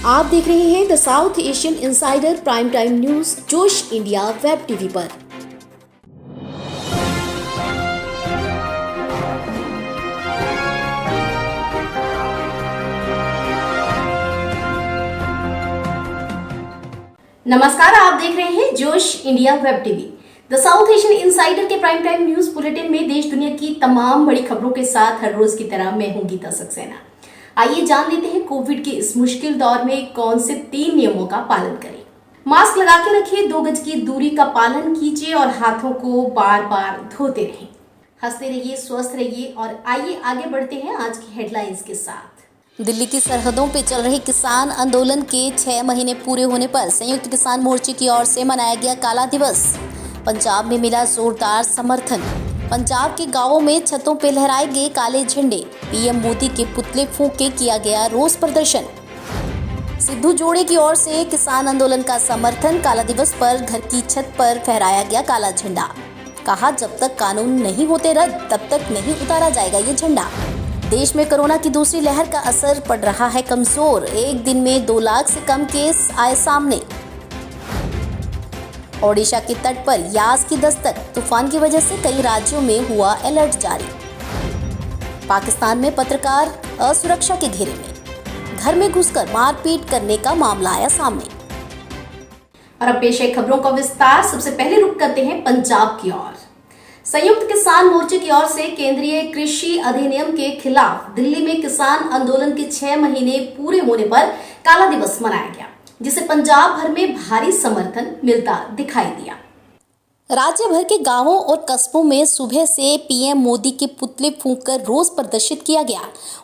आप देख रहे हैं the south Asian insider prime time news जोश इंडिया वेब टीवी पर। नमस्कार, आप देख रहे हैं जोश India web TV. The south Asian insider के प्राइम टाइम न्यूज बुलेटिन में देश दुनिया की तमाम बड़ी खबरों के साथ हर रोज की तरह मैं हूं गीता सक्सेना। आइए जान लेते हैं कोविड के इस मुश्किल दौर में कौन से 3 नियमों का पालन करें। मास्क लगा के रखिए, 2 गज की दूरी का पालन कीजिए और हाथों को बार बार धोते रहें। हंसते रहिए, स्वस्थ रहिए और आइए आगे बढ़ते हैं आज की हेडलाइंस के साथ। दिल्ली की सरहदों पे चल रहे किसान आंदोलन के 6 महीने पूरे होने पर संयुक्त किसान मोर्चे की ओर से मनाया गया काला दिवस। पंजाब में मिला जोरदार समर्थन। पंजाब के गांवों में छतों पे लहराए गए काले झंडे। पीएम मोदी के पुतले फूंक के किया गया रोष प्रदर्शन। सिद्धू जोड़े की ओर से किसान आंदोलन का समर्थन। काला दिवस पर घर की छत पर फहराया गया काला झंडा। कहा, जब तक कानून नहीं होते रद्द तब तक नहीं उतारा जाएगा ये झंडा। देश में कोरोना की दूसरी लहर का असर पड़ रहा है कमजोर। एक दिन में 2 लाख से कम केस आए सामने। ओडिशा के तट पर यास की दस्तक। तूफान की वजह से कई राज्यों में हुआ अलर्ट जारी। पाकिस्तान में पत्रकार असुरक्षा के घेरे में। घर में घुसकर मारपीट करने का मामला आया सामने। और अब पेश है खबरों का विस्तार। सबसे पहले रुक करते हैं पंजाब की ओर। संयुक्त किसान मोर्चे की ओर से केंद्रीय कृषि अधिनियम के खिलाफ दिल्ली में किसान आंदोलन के 6 महीने पूरे होने पर काला दिवस मनाया गया, जिसे पंजाब भर में भारी समर्थन मिलता दिखाई दिया। राज्य भर के गांवों और कस्बों में सुबह से पीएम मोदी के पुतले फूंककर रोष प्रदर्शित किया गया।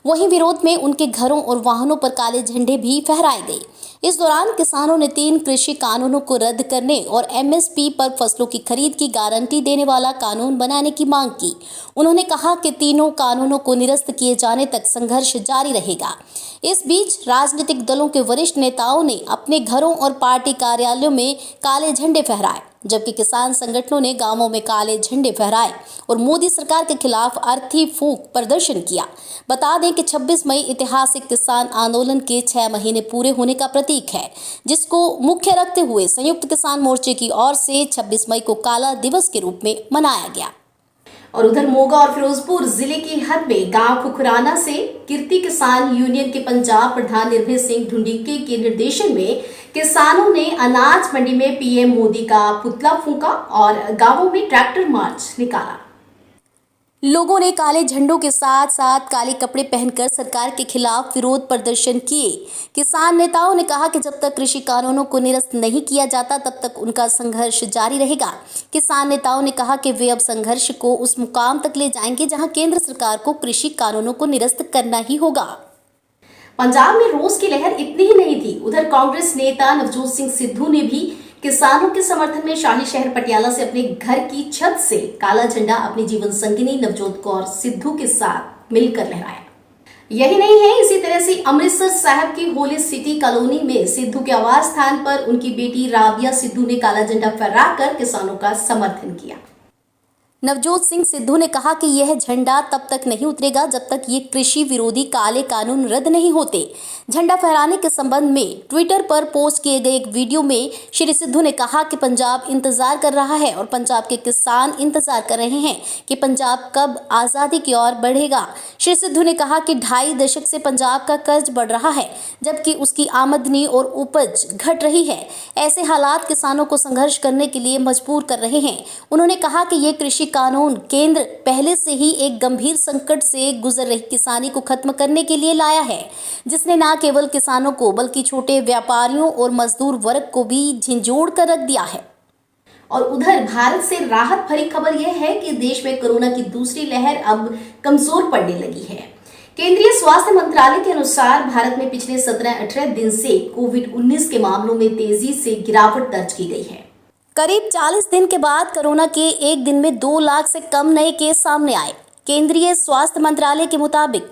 वहीं विरोध में उनके घरों और वाहनों पर काले झंडे भी फहराए गए। इस दौरान किसानों ने 3 कृषि कानूनों को रद्द करने और एमएसपी पर फसलों की खरीद की गारंटी देने वाला कानून बनाने की मांग की। उन्होंने कहा कि तीनों कानूनों को निरस्त किए जाने तक संघर्ष जारी रहेगा। इस बीच राजनीतिक दलों के वरिष्ठ नेताओं ने अपने घरों और पार्टी कार्यालयों में काले झंडे फहराए, जबकि किसान संगठनों ने गांवों में काले झंडे फहराए और मोदी सरकार के खिलाफ अर्थी फूंक प्रदर्शन किया। बता दें कि 26 मई ऐतिहासिक किसान आंदोलन के 6 महीने पूरे होने का प्रतीक है, जिसको मुख्य रखते हुए संयुक्त किसान मोर्चे की ओर से 26 मई को काला दिवस के रूप में मनाया गया। और उधर मोगा और फिरोजपुर जिले की हद में गांव खुखराना से कीर्ति किसान यूनियन के पंजाब प्रधान निर्भय सिंह ढुंडिके के निर्देशन में किसानों ने अनाज मंडी में पीएम मोदी का पुतला फूंका और गांवों में ट्रैक्टर मार्च निकाला। लोगों ने काले झंडों के साथ साथ काले कपड़े पहनकर सरकार के खिलाफ विरोध प्रदर्शन किए। किसान नेताओं ने कहा कि जब तक कृषि कानूनों को निरस्त नहीं किया जाता तब तक उनका संघर्ष जारी रहेगा। किसान नेताओं ने कहा कि वे अब संघर्ष को उस मुकाम तक ले जाएंगे जहां केंद्र सरकार को कृषि कानूनों को निरस्त करना ही होगा। पंजाब में रोष की लहर इतनी ही नहीं थी। उधर कांग्रेस नेता नवजोत सिंह सिद्धू ने भी किसानों के समर्थन में शाही शहर पटियाला से अपने घर की छत से काला झंडा अपनी जीवन संगिनी नवजोत कौर सिद्धू के साथ मिलकर लहराया। यही नहीं है, इसी तरह से अमृतसर साहब की होली सिटी कॉलोनी में सिद्धू के आवास स्थान पर उनकी बेटी राबिया सिद्धू ने काला झंडा फहराकर किसानों का समर्थन किया। नवजोत सिंह सिद्धू ने कहा कि यह झंडा तब तक नहीं उतरेगा जब तक ये कृषि विरोधी काले कानून रद्द नहीं होते। झंडा फहराने के संबंध में ट्विटर पर पोस्ट किए गए एक वीडियो में श्री सिद्धू ने कहा कि पंजाब इंतजार कर रहा है और पंजाब के किसान इंतजार कर रहे हैं कि पंजाब कब आज़ादी की ओर बढ़ेगा। श्री सिद्धू ने कहा कि 2.5 दशक से पंजाब का कर्ज बढ़ रहा है, जबकि उसकी आमदनी और उपज घट रही है। ऐसे हालात किसानों को संघर्ष करने के लिए मजबूर कर रहे हैं। उन्होंने कहा कि ये कृषि कानून केंद्र पहले से ही एक गंभीर संकट से गुजर रही किसानी को खत्म करने के लिए लाया है, जिसने न केवल किसानों को बल्कि छोटे व्यापारियों और मजदूर वर्ग को भी झिंझोड़ कर रख दिया है। और उधर भारत से राहत भरी खबर यह है कि देश में कोरोना की दूसरी लहर अब कमजोर पड़ने लगी है। केंद्रीय स्वास्थ्य मंत्रालय के अनुसार भारत में पिछले 17-18 दिन से कोविड-19 के मामलों में तेजी से गिरावट दर्ज की गई है। करीब 40 दिन के बाद कोरोना के एक दिन में 2 लाख से कम नए केस सामने आए। केंद्रीय स्वास्थ्य मंत्रालय के मुताबिक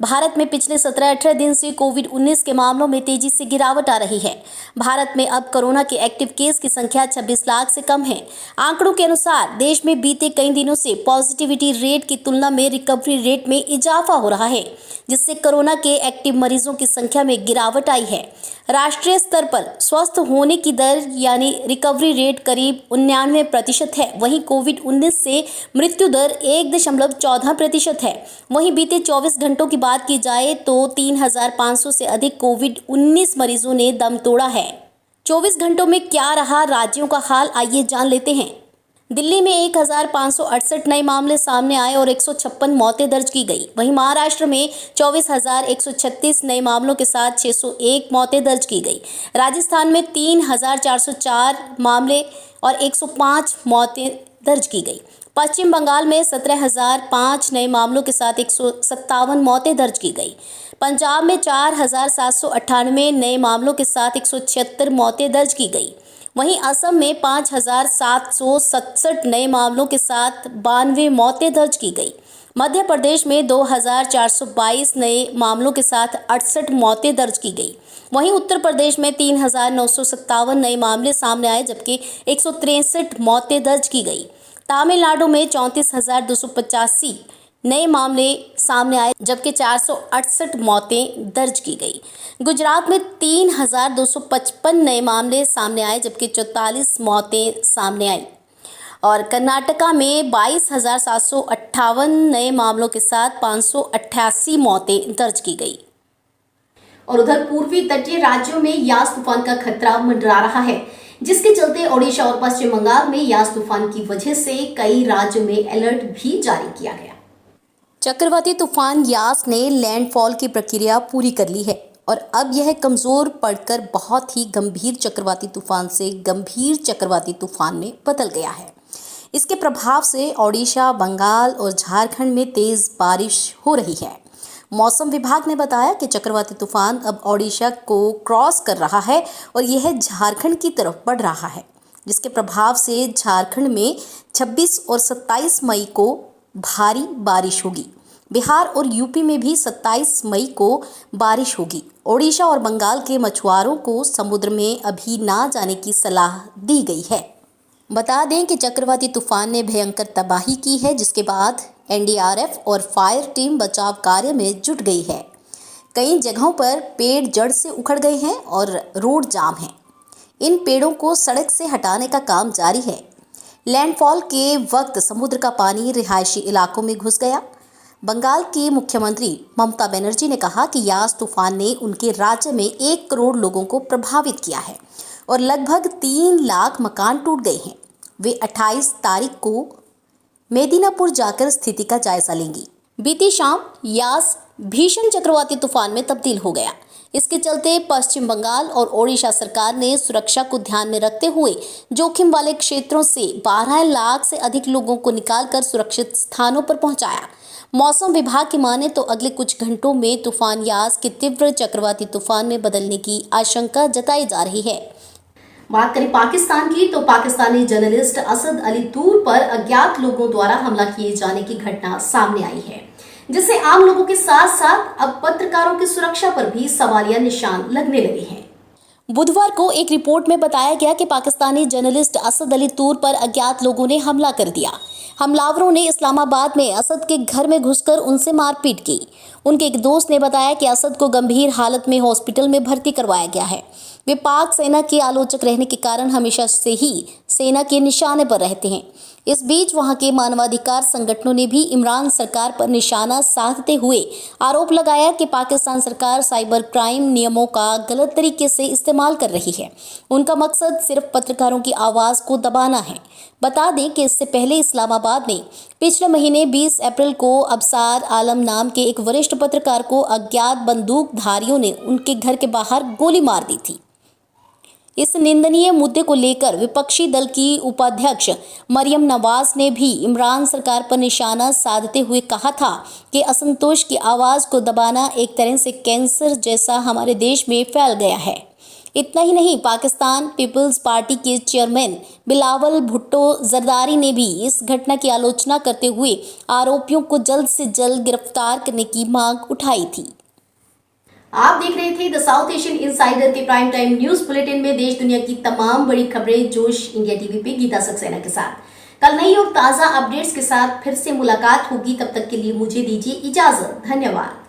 भारत में पिछले 17-18 दिन से कोविड-19 के मामलों में तेजी से गिरावट आ रही है। भारत में अब कोरोना के एक्टिव केस की संख्या 26 लाख से कम है। आंकड़ों के अनुसार देश में बीते कई दिनों से पॉजिटिविटी रेट की तुलना में रिकवरी रेट में इजाफा हो रहा है, जिससे कोरोना के एक्टिव मरीजों की संख्या में गिरावट आई है। राष्ट्रीय स्तर पर स्वस्थ होने की दर यानी रिकवरी रेट करीब 99% है। वहीं कोविड-19 से मृत्यु दर 1.14% है। वहीं बीते 24 घंटों की बात की जाए तो 3,500 से अधिक कोविड-19 मरीजों ने दम तोड़ा है। 24 घंटों में क्या रहा राज्यों का हाल, आइए जान लेते हैं। दिल्ली में 1,568 नए मामले सामने आए और 156 मौतें दर्ज की गई। वहीं महाराष्ट्र में 24,136 नए मामलों के साथ 601 मौतें दर्ज की गई। राजस्थान में 3,404 मामले और 105 मौतें दर्ज की गई। पश्चिम बंगाल में 17,005 नए मामलों के साथ 157 मौतें दर्ज की गई। पंजाब में 4,798 नए मामलों के साथ 176 मौतें दर्ज की गई। वहीं असम में 5,767 नए मामलों के साथ 92 मौतें दर्ज की गई। मध्य प्रदेश में 2,422 नए मामलों के साथ 68 मौतें दर्ज की गई। वहीं उत्तर प्रदेश में 3,957 नए मामले सामने आए, जबकि 163 मौतें दर्ज की गई। तमिलनाडु में 34,285 नए मामले सामने आए, जबकि 468 मौतें दर्ज की गई। गुजरात में 3,255 नए मामले सामने आए, जबकि 44 मौतें सामने आई। और कर्नाटका में 22,758 नए मामलों के साथ 588 मौतें दर्ज की गई। और उधर पूर्वी तटीय राज्यों में यास तूफान का खतरा मंडरा रहा है, जिसके चलते ओडिशा और पश्चिम बंगाल में यास तूफान की वजह से कई राज्यों में अलर्ट भी जारी किया गया। चक्रवाती तूफान यास ने लैंडफॉल की प्रक्रिया पूरी कर ली है और अब यह कमजोर पड़कर बहुत ही गंभीर चक्रवाती तूफान से गंभीर चक्रवाती तूफान में बदल गया है। इसके प्रभाव से ओडिशा, बंगाल और झारखंड में तेज बारिश हो रही है। मौसम विभाग ने बताया कि चक्रवाती तूफान अब ओडिशा को क्रॉस कर रहा है और यह झारखंड की तरफ बढ़ रहा है, जिसके प्रभाव से झारखंड में 26 और 27 मई को भारी बारिश होगी। बिहार और यूपी में भी 27 मई को बारिश होगी। ओडिशा और बंगाल के मछुआरों को समुद्र में अभी ना जाने की सलाह दी गई है। बता दें कि चक्रवाती तूफान ने भयंकर तबाही की है, जिसके बाद एनडीआरएफ और फायर टीम बचाव कार्य में जुट गई है। कई जगहों पर पेड़ जड़ से उखड़ गए हैं और रोड जाम है। इन पेड़ों को सड़क से हटाने का काम जारी है। लैंडफॉल के वक्त समुद्र का पानी रिहायशी इलाकों में घुस गया। बंगाल की मुख्यमंत्री ममता बनर्जी ने कहा कि यास तूफान ने उनके राज्य में 1 करोड़ लोगों को प्रभावित किया है और लगभग 3 लाख मकान टूट गए हैं। वे 28 तारीख को मेदिनीपुर जाकर स्थिति का जायजा लेंगी। बीती शाम यास भीषण चक्रवाती तूफान में तब्दील हो गया। इसके चलते पश्चिम बंगाल और ओडिशा सरकार ने सुरक्षा को ध्यान में रखते हुए जोखिम वाले क्षेत्रों से 12 लाख से अधिक लोगों को निकालकर सुरक्षित स्थानों पर पहुंचाया। मौसम विभाग की माने तो अगले कुछ घंटों में तूफान यास के तीव्र चक्रवाती तूफान में बदलने की आशंका जताई जा रही है। बात करें पाकिस्तान की, तो पाकिस्तानी जर्नलिस्ट असद अली तूर पर अज्ञात लोगों द्वारा हमला किए जाने की घटना सामने आई है, जिससे आम लोगों के साथ साथ अब पत्रकारों की सुरक्षा पर भी सवालिया निशान लगने लगे हैं। बुधवार को एक रिपोर्ट में बताया गया कि पाकिस्तानी जर्नलिस्ट असद अली तूर पर अज्ञात लोगों ने हमला कर दिया। हमलावरों ने इस्लामाबाद में असद के घर में घुसकर उनसे मारपीट की। उनके एक दोस्त ने बताया कि असद को गंभीर हालत में हॉस्पिटल में भर्ती करवाया गया है। वे पाक सेना के आलोचक रहने के कारण हमेशा से ही सेना के निशाने पर रहते हैं। इस बीच वहां के मानवाधिकार संगठनों ने भी इमरान सरकार पर निशाना साधते हुए आरोप लगाया कि पाकिस्तान सरकार साइबर क्राइम नियमों का गलत तरीके से इस्तेमाल कर रही है। उनका मकसद सिर्फ पत्रकारों की आवाज़ को दबाना है। बता दें कि इससे पहले इस्लामाबाद में पिछले महीने 20 अप्रैल को अबसार आलम नाम के एक वरिष्ठ पत्रकार को अज्ञात बंदूकधारियों ने उनके घर के बाहर गोली मार दी थी। इस निंदनीय मुद्दे को लेकर विपक्षी दल की उपाध्यक्ष मरियम नवाज ने भी इमरान सरकार पर निशाना साधते हुए कहा था कि असंतोष की आवाज़ को दबाना एक तरह से कैंसर जैसा हमारे देश में फैल गया है। इतना ही नहीं, पाकिस्तान पीपल्स पार्टी के चेयरमैन बिलावल भुट्टो जरदारी ने भी इस घटना की आलोचना करते हुए आरोपियों को जल्द से जल्द गिरफ्तार करने की मांग उठाई थी। आप देख रहे थे द साउथ एशियन इनसाइडर के प्राइम टाइम न्यूज बुलेटिन में देश दुनिया की तमाम बड़ी खबरें जोश इंडिया टीवी पे गीता सक्सेना के साथ। कल नई और ताजा अपडेट्स के साथ फिर से मुलाकात होगी, तब तक के लिए मुझे दीजिए इजाजत। धन्यवाद।